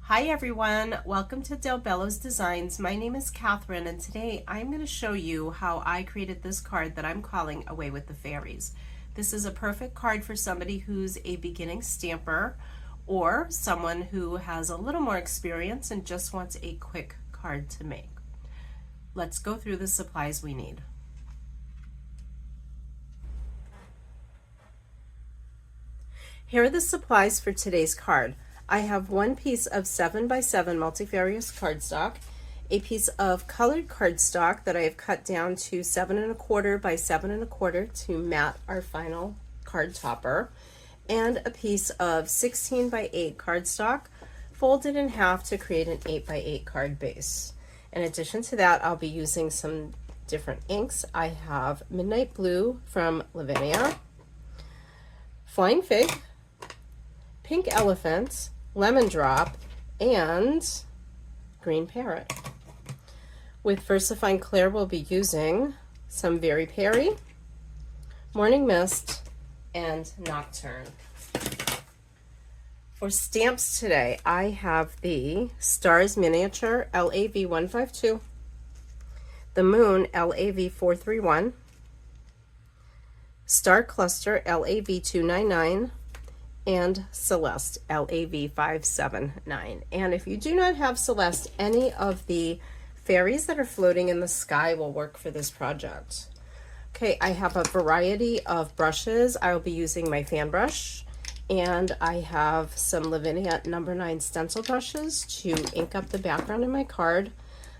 Hi everyone, welcome to Bello's Designs. My name is Catherine and today I'm going to show you how I created this card that I'm calling Away with the Fairies. This is a perfect card for somebody who's a beginning stamper or someone who has a little more experience and just wants a quick card to make. Let's go through the supplies we need. Here are the supplies for today's card. I have one piece of 7x7 multifarious cardstock, a piece of colored cardstock that I have cut down to 7¼ by 7¼ to mat our final card topper, and a piece of 16x8 cardstock folded in half to create an 8x8 card base. In addition to that, I'll be using some different inks. I have Midnight Blue from Lavinia, Flying Fig, Pink Elephant, Lemon Drop, and Green Parrot. With VersaFine Clear, we'll be using some Very Perry, Morning Mist, and Nocturne. For stamps today, I have the Stars Miniature LAV 152, the Moon LAV 431, Star Cluster LAV 299, and Celeste LAV 579. And if you do not have Celeste, any of the fairies that are floating in the sky will work for this project. Okay, I have a variety of brushes. I will be using my fan brush, and I have some Lavinia number 9 stencil brushes to ink up the background in my card.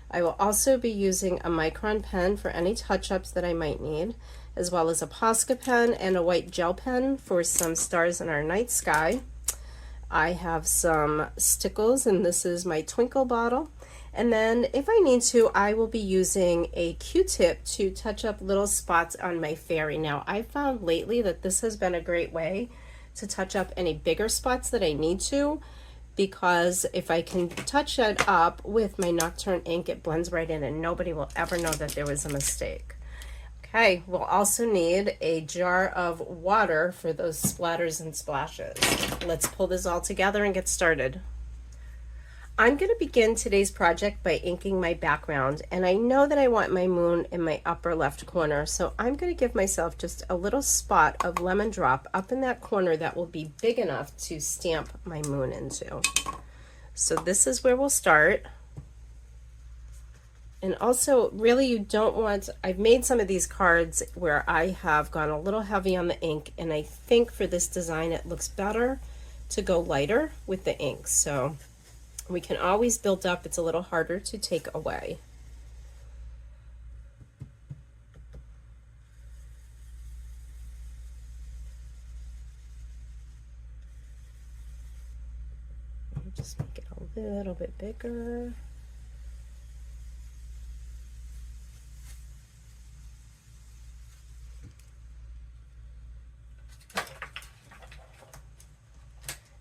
I will also be using a micron pen for any touch-ups that I might need, as well as a Posca pen and a white gel pen for some stars in our night sky. I have some stickles, and this is my twinkle bottle. And then if I need to, I will be using a Q-tip to touch up little spots on my fairy. Now, I found lately that this has been a great way to touch up any bigger spots that I need to, because if I can touch it up with my Nocturne ink, it blends right in and nobody will ever know that there was a mistake. Okay, we'll also need a jar of water for those splatters and splashes. Let's pull this all together and get started. I'm going to begin today's project by inking my background, and I know that I want my moon in my upper left corner, so I'm going to give myself just a little spot of Lemon Drop up in that corner that will be big enough to stamp my moon into. So this is where we'll start. And also, really, you don't want, I've made some of these cards where I have gone a little heavy on the ink, and I think for this design it looks better to go lighter with the ink. So we can always build up, it's a little harder to take away. Just make it a little bit bigger.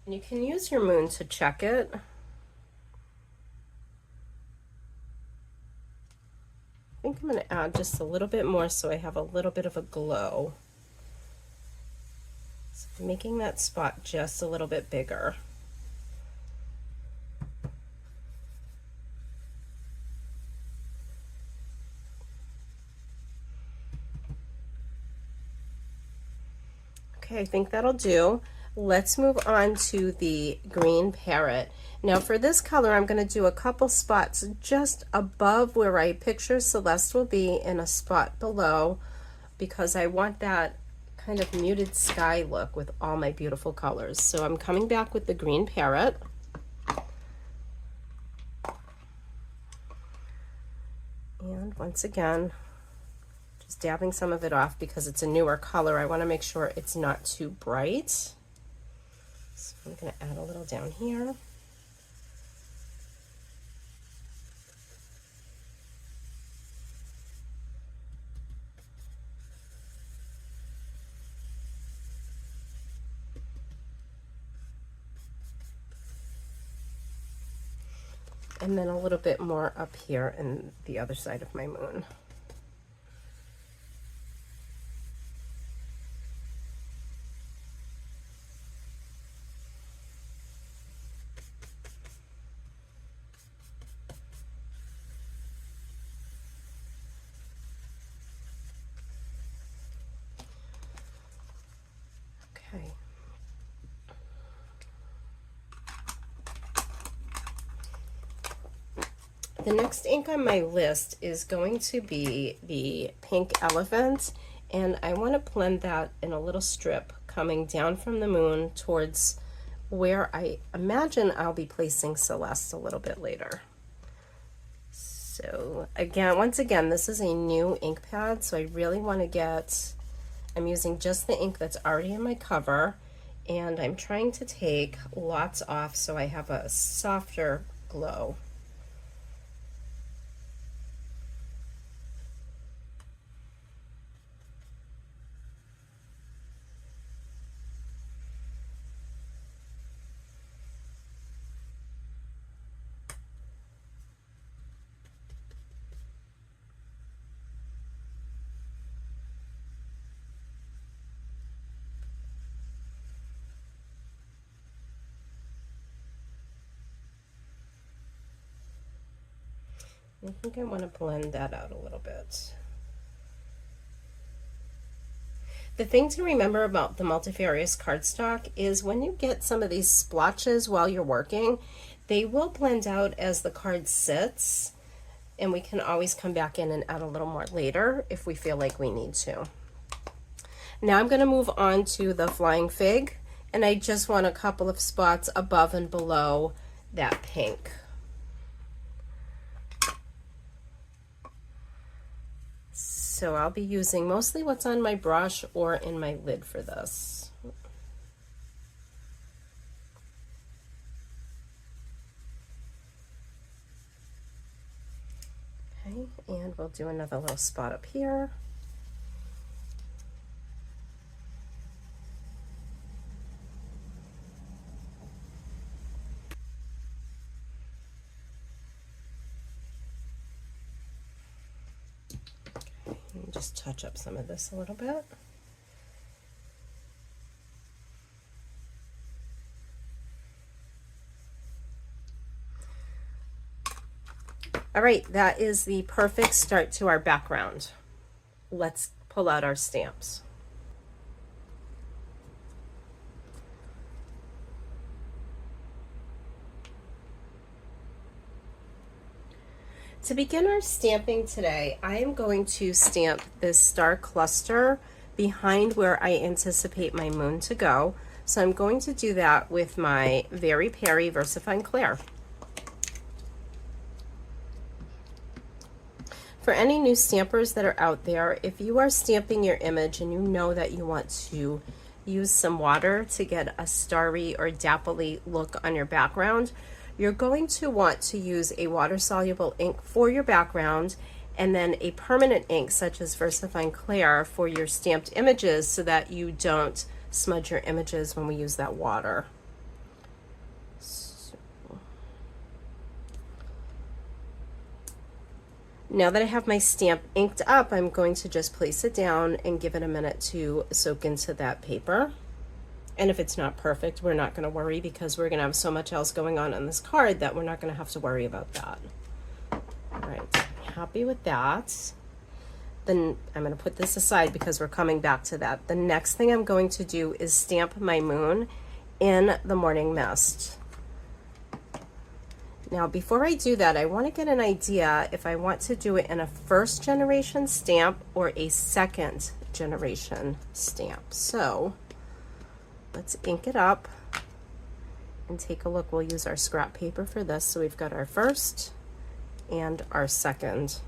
And you can use your moon to check it. I think I'm going to add just a little bit more so I have a little bit of a glow. So making that spot just a little bit bigger. Okay, I think that'll do. Let's move on to the Green Parrot. Now for this color, I'm going to do a couple spots just above where I picture Celeste will be and a spot below, because I want that kind of muted sky look with all my beautiful colors. So I'm coming back with the Green Parrot. And once again, just dabbing some of it off because it's a newer color. I want to make sure it's not too bright. So I'm going to add a little down here. And then a little bit more up here in the other side of my moon. the next ink on my list is going to be the pink elephant, and I want to blend that in a little strip coming down from the moon towards where I imagine I'll be placing Celeste a little bit later. So again, once again, this is a new ink pad, so I really want to get, I'm using just the ink that's already in my cover, and I'm trying to take lots off so I have a softer glow. I think I want to blend that out a little bit. The thing to remember about the multifarious cardstock is when you get some of these splotches while you're working, they will blend out as the card sits, and we can always come back in and add a little more later if we feel like we need to. Now I'm going to move on to the flying fig, and I just want a couple of spots above and below that pink. So I'll be using mostly what's on my brush or in my lid for this. Okay, and we'll do another little spot up here. Just touch up some of this a little bit. All right, that is the perfect start to our background. Let's pull out our stamps. To begin our stamping today, I am going to stamp this star cluster behind where I anticipate my moon to go. So I'm going to do that with my Very Perry VersaFine Clair. For any new stampers that are out there, if you are stamping your image and you know that you want to use some water to get a starry or dappley look on your background, you're going to want to use a water-soluble ink for your background and then a permanent ink such as VersaFine Clair for your stamped images so that you don't smudge your images when we use that water. So, now that I have my stamp inked up, I'm going to just place it down and give it a minute to soak into that paper. And if it's not perfect, we're not going to worry because we're going to have so much else going on this card that we're not going to have to worry about that. All right, happy with that. Then I'm going to put this aside because we're coming back to that. The next thing I'm going to do is stamp my moon in the morning mist. Now, before I do that, I want to get an idea if I want to do it in a first generation stamp or a second generation stamp. So let's ink it up and take a look. We'll use our scrap paper for this. So we've got our first and our second.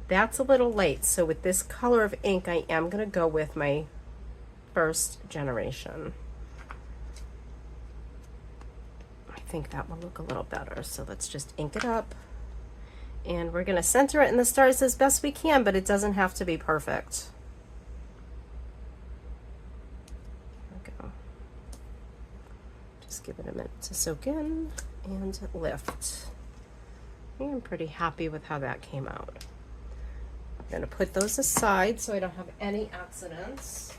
That's a little light. So with this color of ink, I am going to go with my first generation. I think that will look a little better. So let's just ink it up. And we're going to center it in the stars as best we can, but it doesn't have to be perfect. Give it a minute to soak in and lift. I'm pretty happy with how that came out. I'm going to put those aside so I don't have any accidents.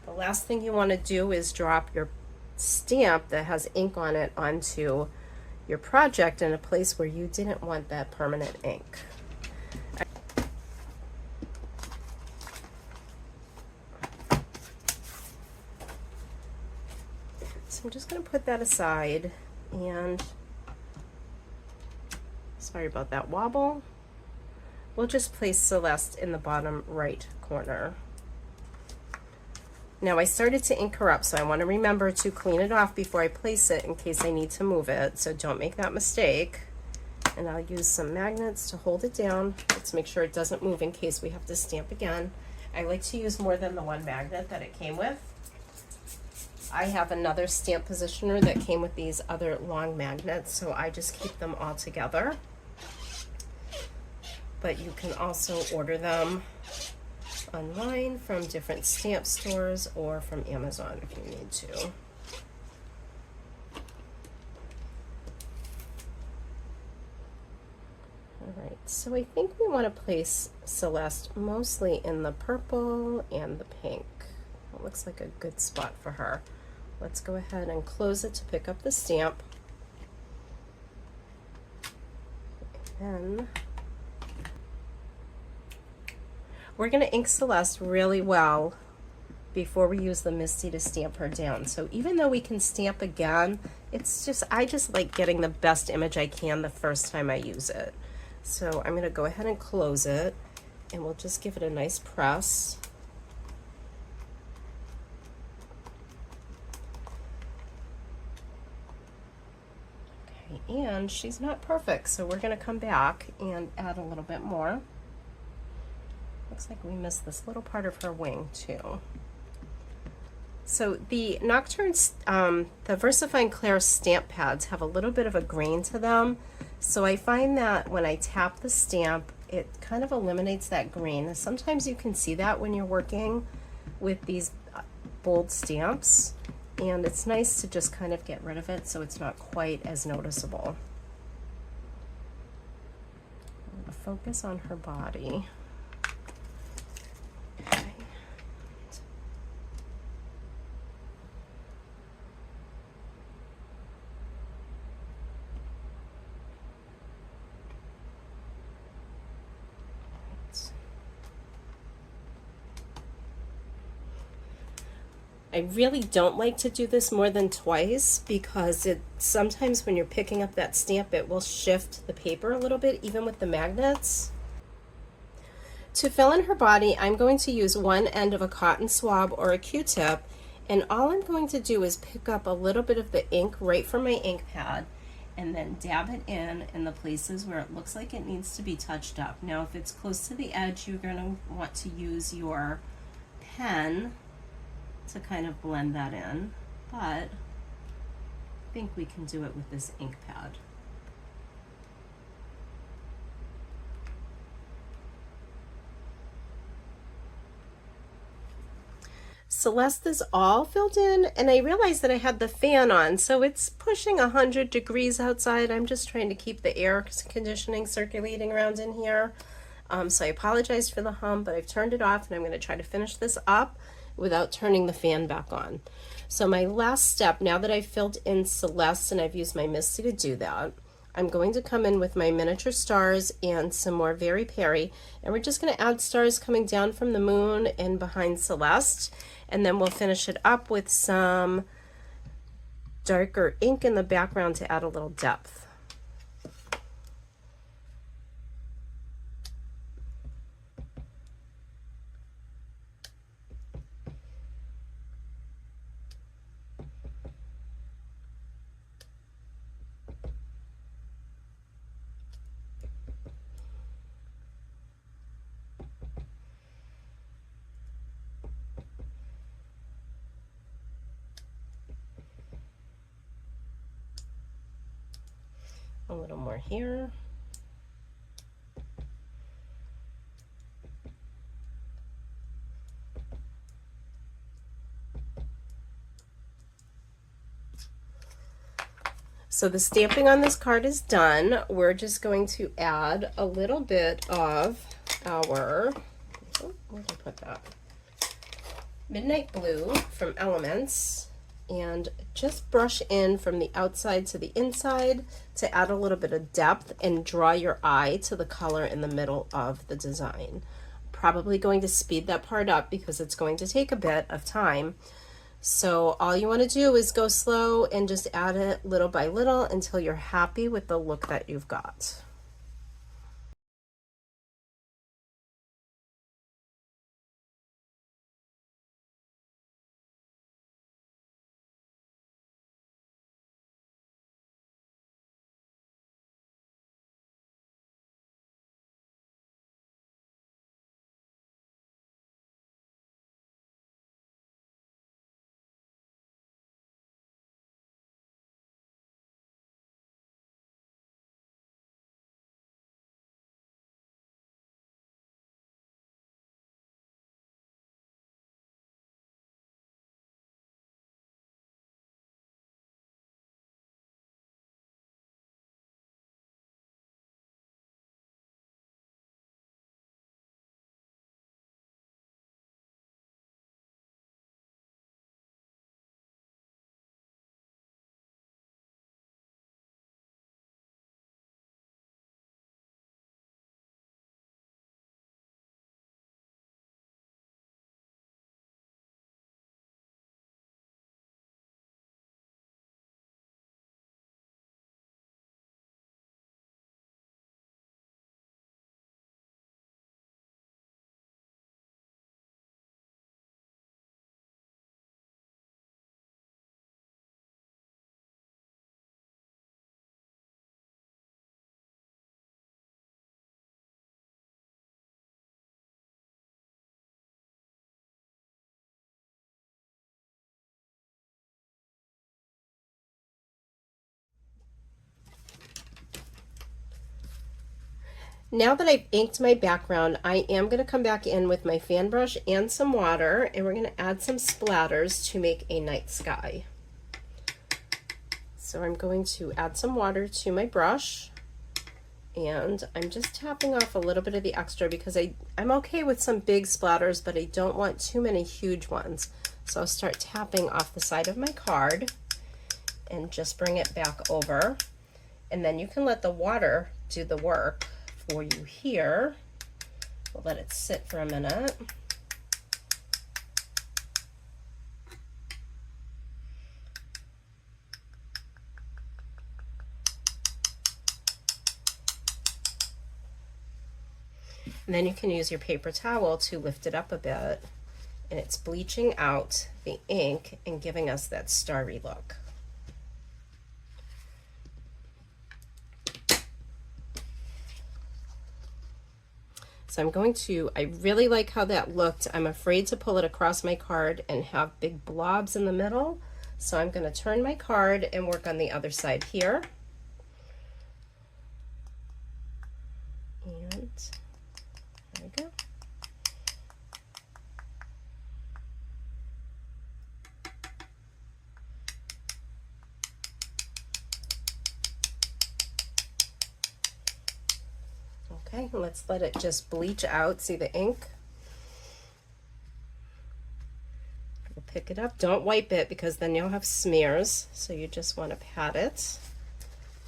The last thing you want to do is drop your stamp that has ink on it onto your project in a place where you didn't want that permanent ink. I'm just going to put that aside, and Sorry about that wobble. We'll just place Celeste in the bottom right corner. Now I started to ink her up, so I want to remember to clean it off before I place it in case I need to move it, so don't make that mistake. And I'll use some magnets to hold it down. Let's make sure it doesn't move in case we have to stamp again. I like to use more than the one magnet that it came with. I have another stamp positioner that came with these other long magnets, so I just keep them all together. But you can also order them online from different stamp stores or from Amazon if you need to. All right, so I think we want to place Celeste mostly in the purple and the pink. It looks like a good spot for her. Let's go ahead and close it to pick up the stamp. And then we're going to ink Celeste really well before we use the Misty to stamp her down. So even though we can stamp again, it's just, I just like getting the best image I can the first time I use it. So I'm going to go ahead and close it, and we'll just give it a nice press. Okay, and she's not perfect, so we're going to come back and add a little bit more. Looks like we missed this little part of her wing too. So the Nocturne, the VersaFine Claire stamp pads have a little bit of a grain to them. So I find that when I tap the stamp, it kind of eliminates that grain. Sometimes you can see that when you're working with these bold stamps, and it's nice to just kind of get rid of it so it's not quite as noticeable. I'm going to focus on her body. I really don't like to do this more than twice because sometimes when you're picking up that stamp, it will shift the paper a little bit, even with the magnets. To fill in her body, I'm going to use one end of a cotton swab or a Q-tip, and all I'm going to do is pick up a little bit of the ink right from my ink pad and then dab it in the places where it looks like it needs to be touched up. Now, if it's close to the edge, you're going to want to use your pen to kind of blend that in, but I think we can do it with this ink pad. Celeste is all filled in, and I realized that I had the fan on, so it's pushing 100 degrees outside. I'm just trying to keep the air conditioning circulating around in here. So I apologize for the hum, but I've turned it off, and I'm going to try to finish this up without turning the fan back on. So my last step, now that I've filled in Celeste and I've used my Misty to do that, I'm going to come in with my miniature stars and some more Very Peri, and we're just going to add stars coming down from the moon and behind Celeste, and then we'll finish it up with some darker ink in the background to add a little depth. A little more here. So the stamping on this card is done. We're just going to add a little bit of our, where did I put that? Midnight Blue from Elements, and just brush in from the outside to the inside to add a little bit of depth and draw your eye to the color in the middle of the design. Probably going to speed that part up because it's going to take a bit of time. So all you want to do is go slow and just add it little by little until you're happy with the look that you've got. Now that I've inked my background, I am going to come back in with my fan brush and some water, and we're going to add some splatters to make a night sky. So I'm going to add some water to my brush, and I'm just tapping off a little bit of the extra because I'm okay with some big splatters, but I don't want too many huge ones. So I'll start tapping off the side of my card and just bring it back over. And then you can let the water do the work for you here. We'll let it sit for a minute. And then you can use your paper towel to lift it up a bit, and it's bleaching out the ink and giving us that starry look. So I'm going to, I really like how that looked. I'm afraid to pull it across my card and have big blobs in the middle. So I'm going to turn my card and work on the other side here. And there we go. Okay, let's let it just bleach out. See the ink? We'll pick it up. Don't wipe it because then you'll have smears. So you just want to pat it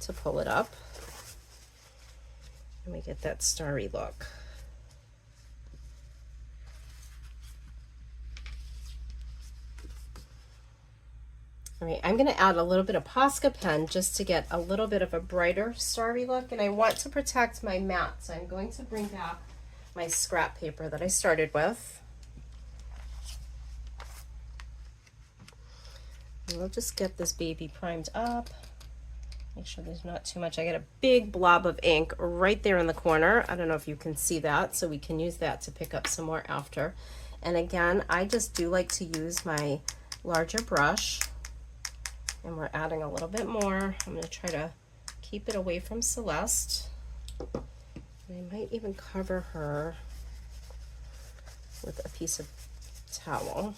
to pull it up. And we get that starry look. All right, I'm going to add a little bit of Posca pen just to get a little bit of a brighter starry look, and I want to protect my mat, so I'm going to bring back my scrap paper that I started with. And we'll just get this baby primed up. Make sure there's not too much. I got a big blob of ink right there in the corner. I don't know if you can see that, so we can use that to pick up some more after. And again, I just do like to use my larger brush. And we're adding a little bit more. I'm going to try to keep it away from Celeste. And I might even cover her with a piece of towel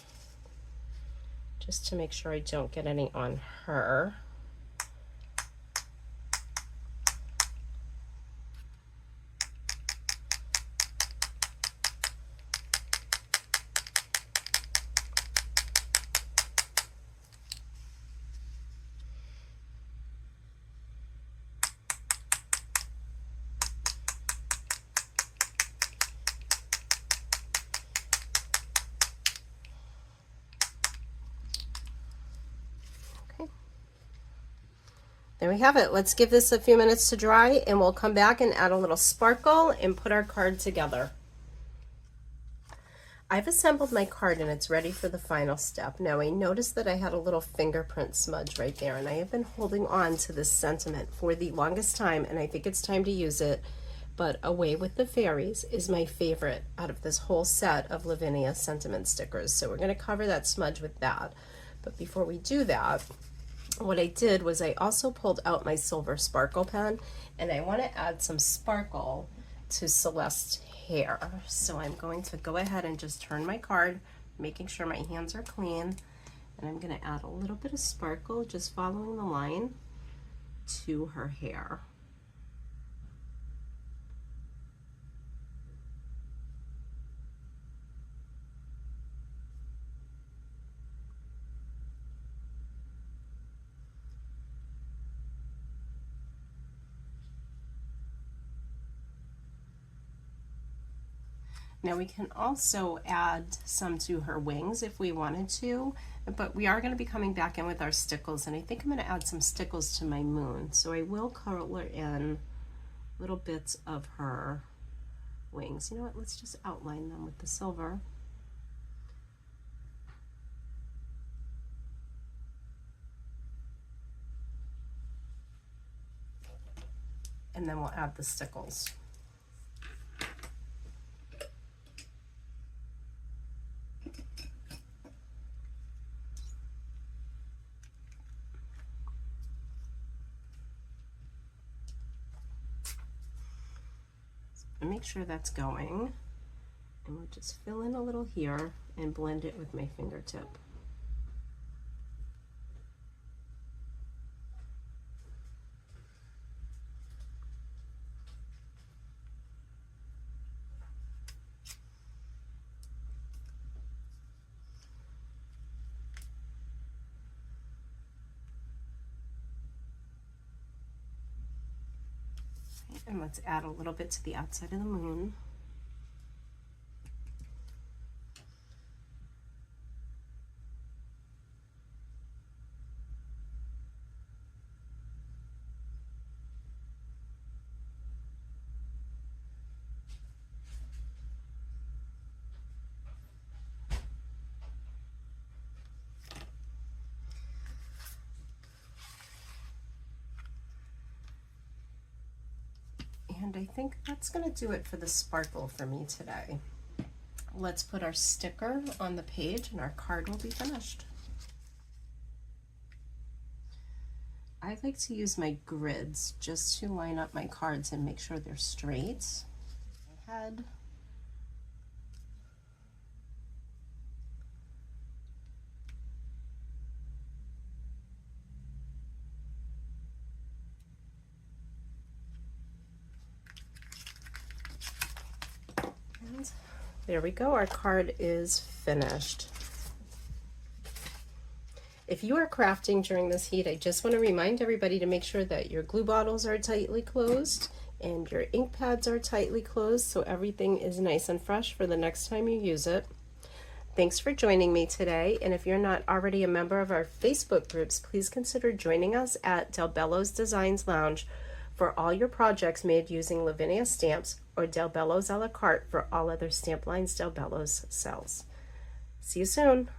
just to make sure I don't get any on her. There we have it. Let's give this a few minutes to dry and we'll come back and add a little sparkle and put our card together. I've assembled my card and it's ready for the final step. Now I noticed that I had a little fingerprint smudge right there, and I have been holding on to this sentiment for the longest time, and I think it's time to use it. But Away with the Fairies is my favorite out of this whole set of Lavinia sentiment stickers. So we're going to cover that smudge with that. But before we do that, what I did was I also pulled out my silver sparkle pen, and I want to add some sparkle to Celeste's hair. So I'm going to go ahead and just turn my card, making sure my hands are clean, and I'm going to add a little bit of sparkle, just following the line to her hair. Now we can also add some to her wings if we wanted to, but we are going to be coming back in with our stickles, and I think I'm going to add some stickles to my moon. So I will color in little bits of her wings. You know what, let's just outline them with the silver. And then we'll add the stickles. and make sure that's going. And we'll just fill in a little here and blend it with my fingertip. And let's add a little bit to the outside of the moon. And I think that's going to do it for the sparkle for me today. Let's put our sticker on the page and our card will be finished. I like to use my grids just to line up my cards and make sure they're straight. My head. And there we go, our card is finished. If you are crafting during this heat, I just want to remind everybody to make sure that your glue bottles are tightly closed and your ink pads are tightly closed so everything is nice and fresh for the next time you use it. Thanks for joining me today, and if you're not already a member of our Facebook groups, please consider joining us at Del Bello's Designs Lounge for all your projects made using Lavinia stamps, or Del Bello's a la carte for all other stamp lines Del Bello's sells. See you soon.